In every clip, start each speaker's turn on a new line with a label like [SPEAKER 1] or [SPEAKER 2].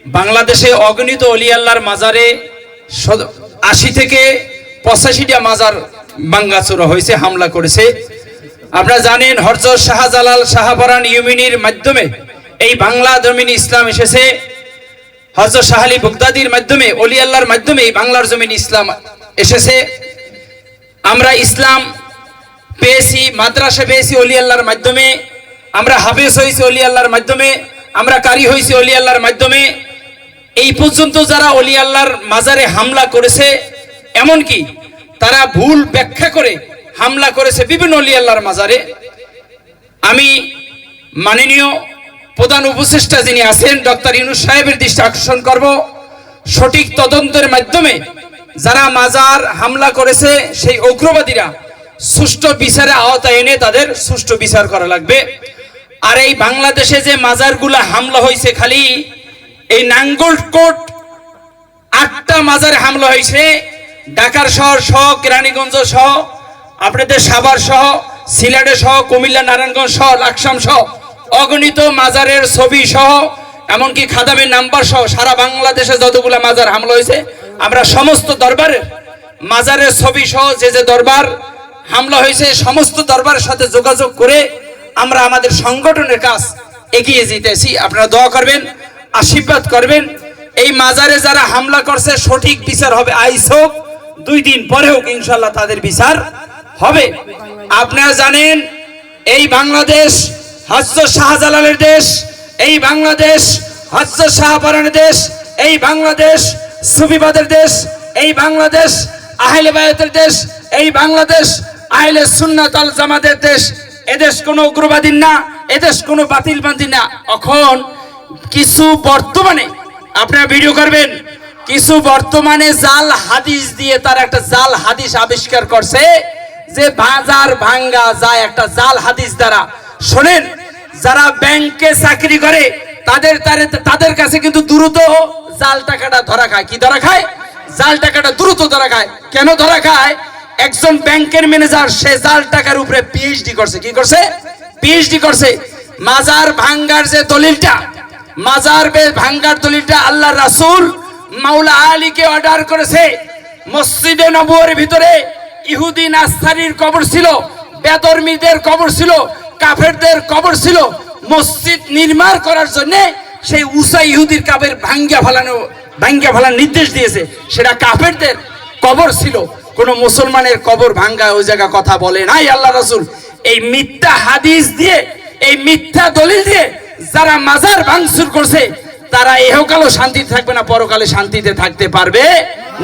[SPEAKER 1] বাংলাদেশে অগণিত অলি আল্লাহর মাজারে ৮০ থেকে ৮৫টা মাজার ভাঙ্গাচোরা হয়েছে, হামলা করেছে। আপনারা জানেন হযরত শাহজালাল শাহপরান ইউমিনীর মাধ্যমে এই বাংলা জমিনে ইসলাম এসেছে। হযরত শাহ আলী বগদাদীর মাধ্যমে অলি আল্লাহর মাধ্যমে এই বাংলার জমিনে ইসলাম এসেছে। আমরা ইসলাম পেয়েছি, মাদ্রাসা পেয়েছি অলি আল্লাহর মাধ্যমে, আমরা হাফেজ হয়েছি অলি আল্লাহর মাধ্যমে, আমরা কারি হয়েছি অলি আল্লাহর মাধ্যমে। এই পর্যন্ত যারা অলি আল্লাহর মাজারে হামলা করেছে, এমনকি তারা ভুল ব্যাখ্যা করে হামলা করেছে বিভিন্ন অলি আল্লাহর মাজারে। আমি মাননীয় প্রধান উপদেষ্টা যিনি আছেন ডক্টর ইউনূস সাহেবের দৃষ্টি আকর্ষণ করব, সঠিক তদন্তের মাধ্যমে যারা মাজার হামলা করেছে সেই উগ্রবাদীরা সুষ্ঠু বিচারের আওতায় এনে তাদের সুষ্ঠু বিচার করা লাগবে। আর এই বাংলাদেশে যে মাজারগুলা হামলা হয়েছে, খালি এই নাঙ্গলকোট ৮টা মাজারে হামলা হয়েছে, ঢাকার শহর সহ, কেরানীগঞ্জ সহ, আপনাদের সাভার সহ, সিলেট সহ, কুমিল্লা, নারায়ণগঞ্জ সহ, লাকসাম সহ অগণিত মাজারের ছবি সহ, এমনকি খাদামের নাম্বার সহ সারা বাংলাদেশে যতগুলো মাজার হামলা হয়েছে, আমরা সমস্ত দরবারের মাজারের ছবি সহ যে যে দরবার হামলা হয়েছে সমস্ত দরবারের সাথে যোগাযোগ করে আমরা আমাদের সংগঠনের কাজ এগিয়ে যেতেছি। আপনারা দোয়া করবেন, আশীর্বাদ করবেন। এই মাজারে যারা হামলা করছে সঠিক বিচার হবে, আইস হোক 2 দিন পরে হোক, ইনশাল্লাহ তাদের বিচার হবে। আপনারা জানেন এই বাংলাদেশ হযরত শাহজালালের দেশ, এই বাংলাদেশ হযরত শাহপরানের দেশ, এই বাংলাদেশ সুফিবাদের দেশ, এই বাংলাদেশ আহলে বায়াতের দেশ, এই বাংলাদেশ আহলে সুন্নাত ওয়াল জামাতের দেশ। এদেশ কোনো উগ্রবাদীর না, এদেশ কোনো বাতিলবাদী না। এখন কিছু বর্তমানে আপনারা ভিডিও করবেন, কিছু বর্তমানে জাল হাদিস দিয়ে তার একটা জাল হাদিস আবিষ্কার করছে যে বাজার ভাঙ্গা যায় একটা জাল হাদিস দ্বারা। শোনেন, যারা ব্যাংকে চাকরি করে তাদের কাছে কিন্তু দ্রুত জাল টাকাটা ধরা খায়। কি ধরা খায়? জাল টাকাটা দ্রুত ধরা খায়। কেন ধরা খায়? একজন ব্যাংকের ম্যানেজার সে জাল টাকার উপরে পিএইচডি করছে। কি করছে? পিএইচডি করছে। মাজার ভাঙ্গার যে দলিলটা, মাজার ভাঙ্গার দলিলটা আল্লাহর রাসূল মাওলা আলীকে অর্ডার করেছে। মসজিদে নববীর ভিতরে ইহুদি নাসরানীর কবর ছিল, বেদর্মীদের কবর ছিল, কাফেরদের কবর ছিল। মসজিদ নির্মাণ করার জন্য সেই উসা ইহুদির কবর ভাঙ্গা ফেলার নির্দেশ দিয়েছে। সেটা কাফেরদের কবর ছিল, কোন মুসলমানের কবর ভাঙ্গা ওই জায়গা কথা বলে নাই আল্লাহ রাসূল। এই মিথ্যা হাদিস দিয়ে, এই মিথ্যা দলিল দিয়ে যারা মাজার ভাঙচুর করছে তারা ইহকালও শান্তিতে থাকবে না, পরকালে শান্তিতে থাকতে পারবে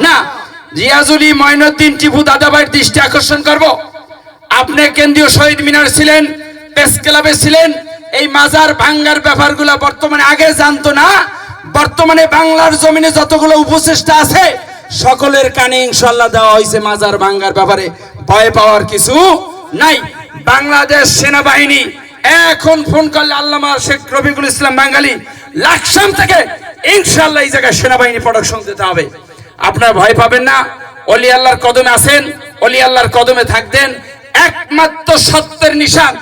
[SPEAKER 1] না। জিয়াজুলি মঈনুদ্দিন টিপু দাদাভাইয়ের দৃষ্টি আকর্ষণ করব, আপনি কেন্দ্রীয় শহীদ মিনার ছিলেন, প্রেস ক্লাবে ছিলেন। এই মাজার ভাঙ্গার ব্যাপারগুলো বর্তমানে আগে জানতো না। বর্তমানে বাংলার জমিনে যতগুলো উপচেষ্টা আছে সকলের কানে ইনশাআল্লাহ দেওয়া হয়েছে মাজার ভাঙ্গার ব্যাপারে। ভয় পাওয়ার কিছু নাই। বাংলাদেশ সেনাবাহিনী এখন ফোন করলে আল্লামা শেখ রফিকুল ইসলাম বাঙালি লাকসাম থেকে ইনশাআল্লাহ এই জায়গায় সেনাবাহিনী প্রোডাকশন দিতে হবে। আপনারা ভয় পাবেন না। অলি আল্লাহর কদমে আছেন, অলি আল্লাহর কদমে থাকতেন। একমাত্র সত্যের নিশান,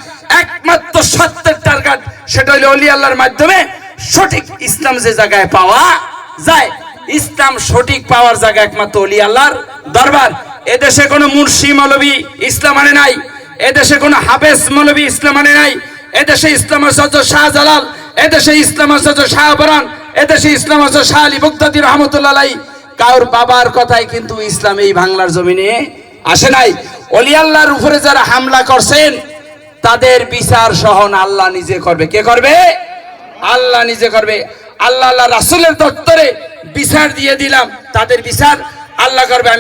[SPEAKER 1] একমাত্র সত্যের টার্গেট, সেটা হলো অলি আল্লাহর মাধ্যমে সঠিক ইসলাম যে জায়গায় পাওয়া যায়। ইসলাম সঠিক পাওয়ার জায়গা একমাত্র অলি আল্লাহর দরবার। এদেশে কোনো মুর্শি মৌলবী ইসলাম আনে নাই, এদেশে কোনো হাফেজ মৌলবী ইসলাম আনে নাই। এদেশে ইসলাম হযরত শাহজালাল, এদেশে ইসলাম হযরত শাহপরান, এদেশে ইসলাম হযরত শাহ আলী বগদাদী রহমাতুল্লাহ আলাইহি। কারোর বাবার কথাই কিন্তু ইসলাম এই বাংলার জমিনে আসে নাই। অলি আল্লাহর উপরে যারা হামলা করছেন তাদের বিচার সহন আল্লাহ নিজে করবে। কে করবে? আল্লাহ নিজে করবে। আল্লাহ রাসূলের দপ্তরে বিচার দিয়ে দিলাম, তাদের বিচার আল্লাহ করবে।